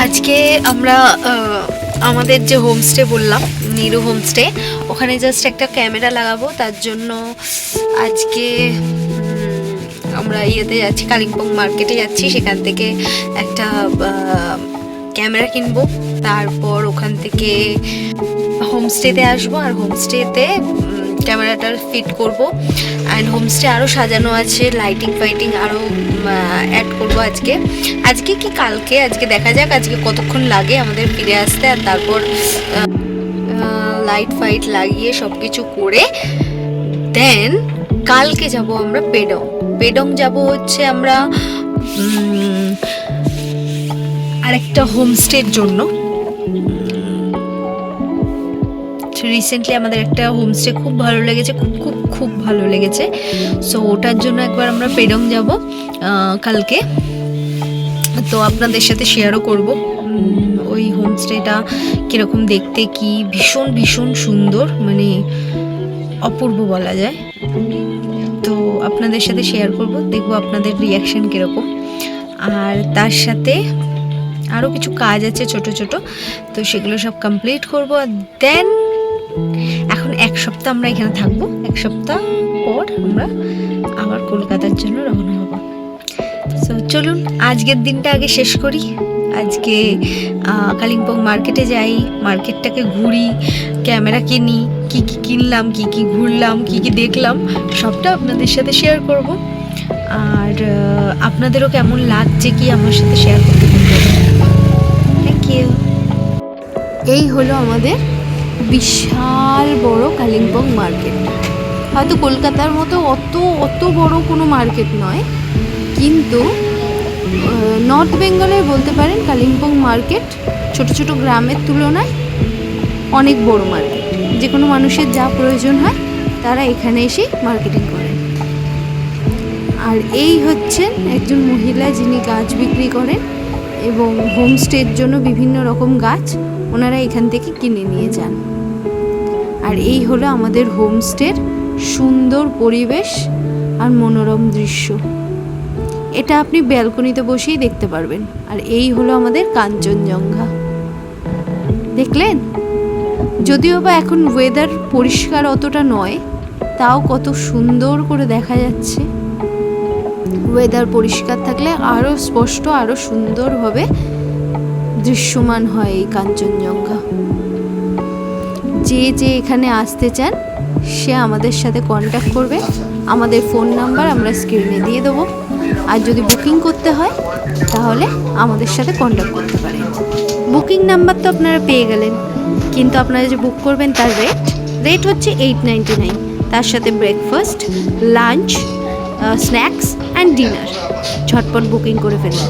আজকে আমরা আমাদের যে হোমস্টে বললাম নিরু হোমস্টে, ওখানে জাস্ট একটা ক্যামেরা লাগাবো। তার জন্য আজকে আমরা ইয়েতে যাচ্ছি, কালিম্পং মার্কেটে যাচ্ছি। সেখান থেকে একটা ক্যামেরা কিনবো, তারপর ওখান থেকে হোমস্টেতে আসবো, আর হোমস্টেতে ক্যামেরাটা ফিট করব। অ্যান্ড হোমস্টে আরও সাজানো আছে, লাইটিং ফাইটিং আরও অ্যাড করব আজকে কি কালকে, আজকে দেখা যাক আজকে কতক্ষণ লাগে আমাদের ফিরে আসতে। আর তারপর লাইট ফাইট লাগিয়ে সব কিছু করে দেন কালকে যাব আমরা পেডং যাব হচ্ছে আমরা আরেকটা হোমস্টের জন্য। রিসেন্টলি আমাদের একটা হোমস্টে খুব ভালো লেগেছে, খুব ভালো লেগেছে। সো ওটার জন্য একবার আমরা পেডং যাব কালকে, তো আপনাদের সাথে শেয়ারও করব ওই হোমস্টেটা কীরকম দেখতে, কি ভীষণ সুন্দর, মানে অপূর্ব বলা যায়। তো আপনাদের সাথে শেয়ার করব, দেখব আপনাদের রিয়াকশান কীরকম। আর তার সাথে আরও কিছু কাজ আছে ছোট, তো সেগুলো সব কমপ্লিট করব। আর দেন এখন এক সপ্তাহ আমরা এখানে থাকবো, এক সপ্তাহ পর আমরা আবার কলকাতার জন্য রওনা হব। সো চলুন আজকের দিনটা আগে শেষ করি। আজকে কালিম্পং মার্কেটে যাই, মার্কেটটাকে ঘুরি, ক্যামেরা কিনি, কি কিনলাম, কি ঘুরলাম, কি দেখলাম, সবটা আপনাদের সাথে শেয়ার করব। আর আপনাদেরও কেমন লাগছে কি আমার সাথে শেয়ার করতে পারবেন। Thank you. এই হলো আমাদের বিশাল বড় কালিম্পং মার্কেট। হয়তো কলকাতার মতো অত বড় কোনো মার্কেট নয়, কিন্তু নর্থ বেঙ্গলে বলতে পারেন কালিম্পং মার্কেট ছোট গ্রামের তুলনায় অনেক বড় মার্কেট। যে কোনো মানুষের যা প্রয়োজন হয় তারা এখানে এসে মার্কেটিং করেন। আর এই হচ্ছেন একজন মহিলা যিনি গাছ বিক্রি করেন এবং হোমস্টের জন্য বিভিন্ন রকম গাছ ওনারা এখান থেকে কিনে নিয়ে যান। আর এই হলো আমাদের হোমস্টের সুন্দর পরিবেশ আর মনোরম দৃশ্য। এটা আপনি ব্যালকনিতে বসেই দেখতে পারবেন। আর এই হলো আমাদের কাঞ্চনজঙ্ঘা, দেখলেন? যদিও বা এখন ওয়েদার পরিষ্কার অতটা নয়, তাও কত সুন্দর করে দেখা যাচ্ছে। ওয়েদার পরিষ্কার থাকলে আরও স্পষ্ট, আরও সুন্দরভাবে দৃশ্যমান হয় এই কাঞ্চনজঙ্ঘা। যে এখানে আসতে চান সে আমাদের সাথে কন্ট্যাক্ট করবে। আমাদের ফোন নাম্বার আমরা স্ক্রিনে দিয়ে দেবো। আর যদি বুকিং করতে হয় তাহলে আমাদের সাথে কন্ট্যাক্ট করতে পারেন। বুকিং নাম্বার তো আপনারা পেয়ে গেলেন, কিন্তু আপনারা যে বুক করবেন তার রেট হচ্ছে 899। তার সাথে breakfast, lunch, snacks and dinner. ঝটপট বুকিং করে ফেলুন।